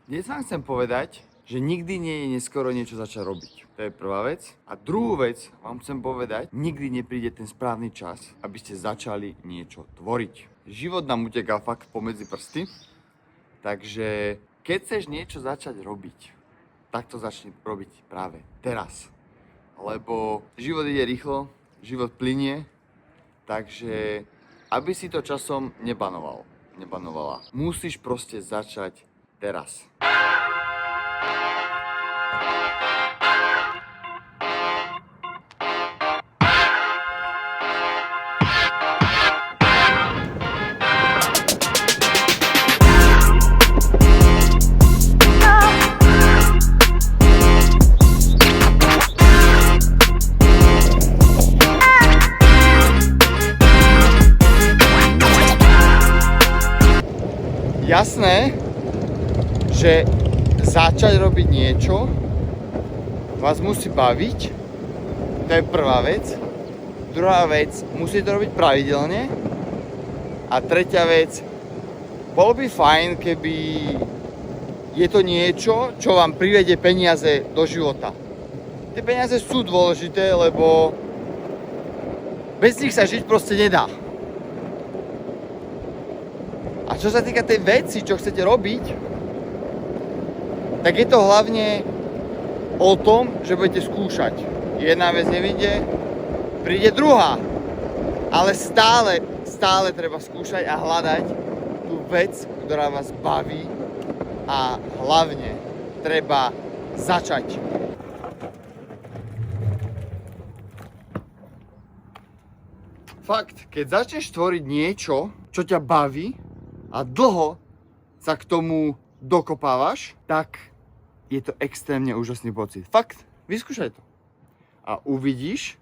Dnes vám chcem povedať, že nikdy nie je neskoro niečo začať robiť. To je prvá vec. A druhú vec vám chcem povedať, nikdy nepríde ten správny čas, aby ste začali niečo tvoriť. Život nám uteká fakt pomedzi prsty, takže keď chceš niečo začať robiť, tak to začni robiť práve teraz. Lebo život ide rýchlo, život plynie, takže aby si to časom nebanovala. Musíš proste začať teraz. Jasné, že začať robiť niečo vás musí baviť, to je prvá vec. Druhá vec, musíte to robiť pravidelne. A tretia vec, bolo by fajn, keby je to niečo, čo vám privedie peniaze do života. Tie peniaze sú dôležité, lebo bez nich sa žiť proste nedá. A čo sa týka tej veci, čo chcete robiť, tak je to hlavne o tom, že budete skúšať. Jedna vec nevyjde, príde druhá. Ale stále treba skúšať a hľadať tú vec, ktorá vás baví, a hlavne treba začať. Fakt, keď začneš tvoriť niečo, čo ťa baví, a dlho sa k tomu dokopávaš, tak je to extrémne úžasný pocit. Fakt, vyskúšaj to. A uvidíš,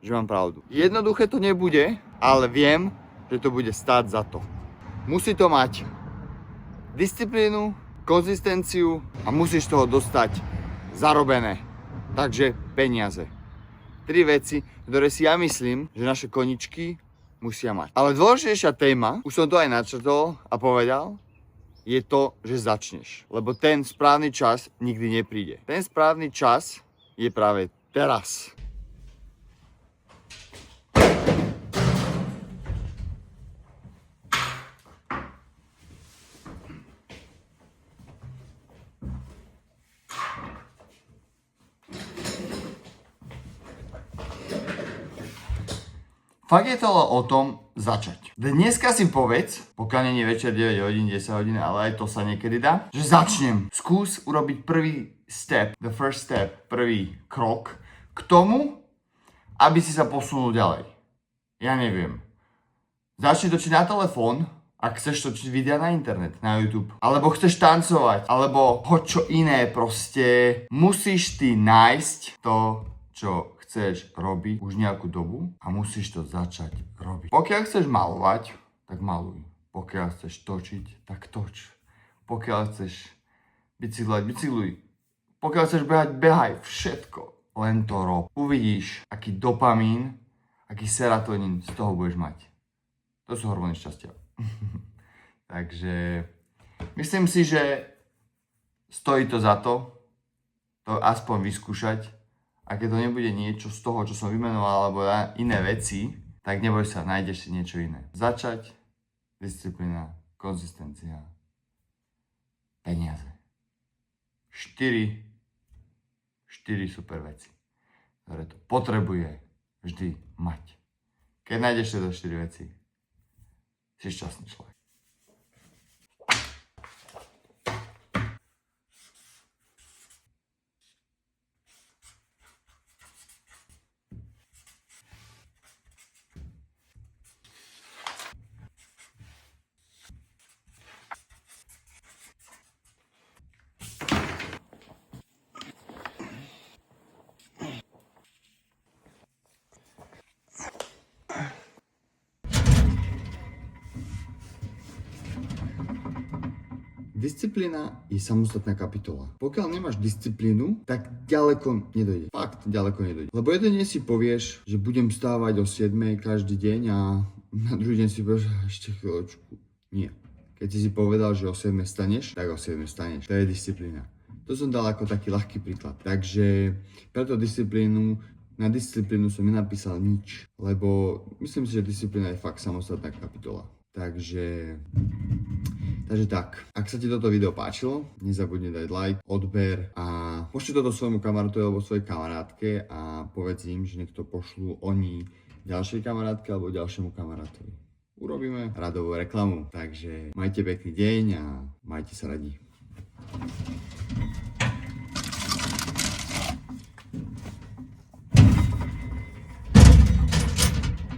že mám pravdu. Jednoduché to nebude, ale viem, že to bude stáť za to. Musí to mať disciplínu, konzistenciu a musíš toho dostať zarobené. Takže peniaze. 3 veci, ktoré si ja myslím, že naše koničky musia mať. Ale dôležitejšia téma, už som to aj načrtol a povedal, je to, že začneš. Lebo ten správny čas nikdy nepríde. Ten správny čas je práve teraz. Fakt je to o tom začať. Dneska si povedz, pokiaľ nie je večer 9 hodín, 10 hodín, ale aj to sa niekedy dá, že začnem. Skús urobiť prvý step, the first step, prvý krok k tomu, aby si sa posunul ďalej. Ja neviem. Začni točiť na telefón, ak chceš točiť videa na internet, na YouTube. Alebo chceš tancovať, alebo hoď čo iné, proste musíš ty nájsť to, čo chceš robiť už nejakú dobu a musíš to začať robiť. Pokiaľ chceš malovať, tak maluj. Pokiaľ chceš točiť, tak toč. Pokiaľ chceš bicyklovať, bicykluj. Pokiaľ chceš behať, behaj. Všetko. Len to rob. Uvidíš, aký dopamín, aký serotonín z toho budeš mať. To sú hormóny šťastia. Takže myslím si, že stojí to za to aspoň vyskúšať. A keď to nebude niečo z toho, čo som vymenoval, alebo iné veci, tak neboj sa, nájdeš si niečo iné. Začať, disciplína, konzistencia, peniaze. 4 super veci, ktoré to potrebuje vždy mať. Keď nájdeš tieto 4 veci, si šťastný človek. Disciplína je samostatná kapitola. Pokiaľ nemáš disciplínu, tak ďaleko nedojde. Fakt, ďaleko nedojde. Lebo jeden deň si povieš, že budem stávať o 7 každý deň a na druhý deň si povieš, ešte chvíľočku. Nie. Keď si povedal, že o 7 staneš, tak o 7 staneš. To je disciplína. To som dal ako taký ľahký príklad. Takže preto na disciplínu som nenapísal nič, lebo myslím si, že disciplína je fakt samostatná kapitola. Takže tak, ak sa ti toto video páčilo, nezabudni dať like, odber a pošli toto svojmu kamarátovi alebo svojej kamarátke a povedz im, že nech to pošlú oni ďalšej kamarátke alebo ďalšiemu kamarátovi. Urobíme radovú reklamu, takže majte pekný deň a majte sa radi.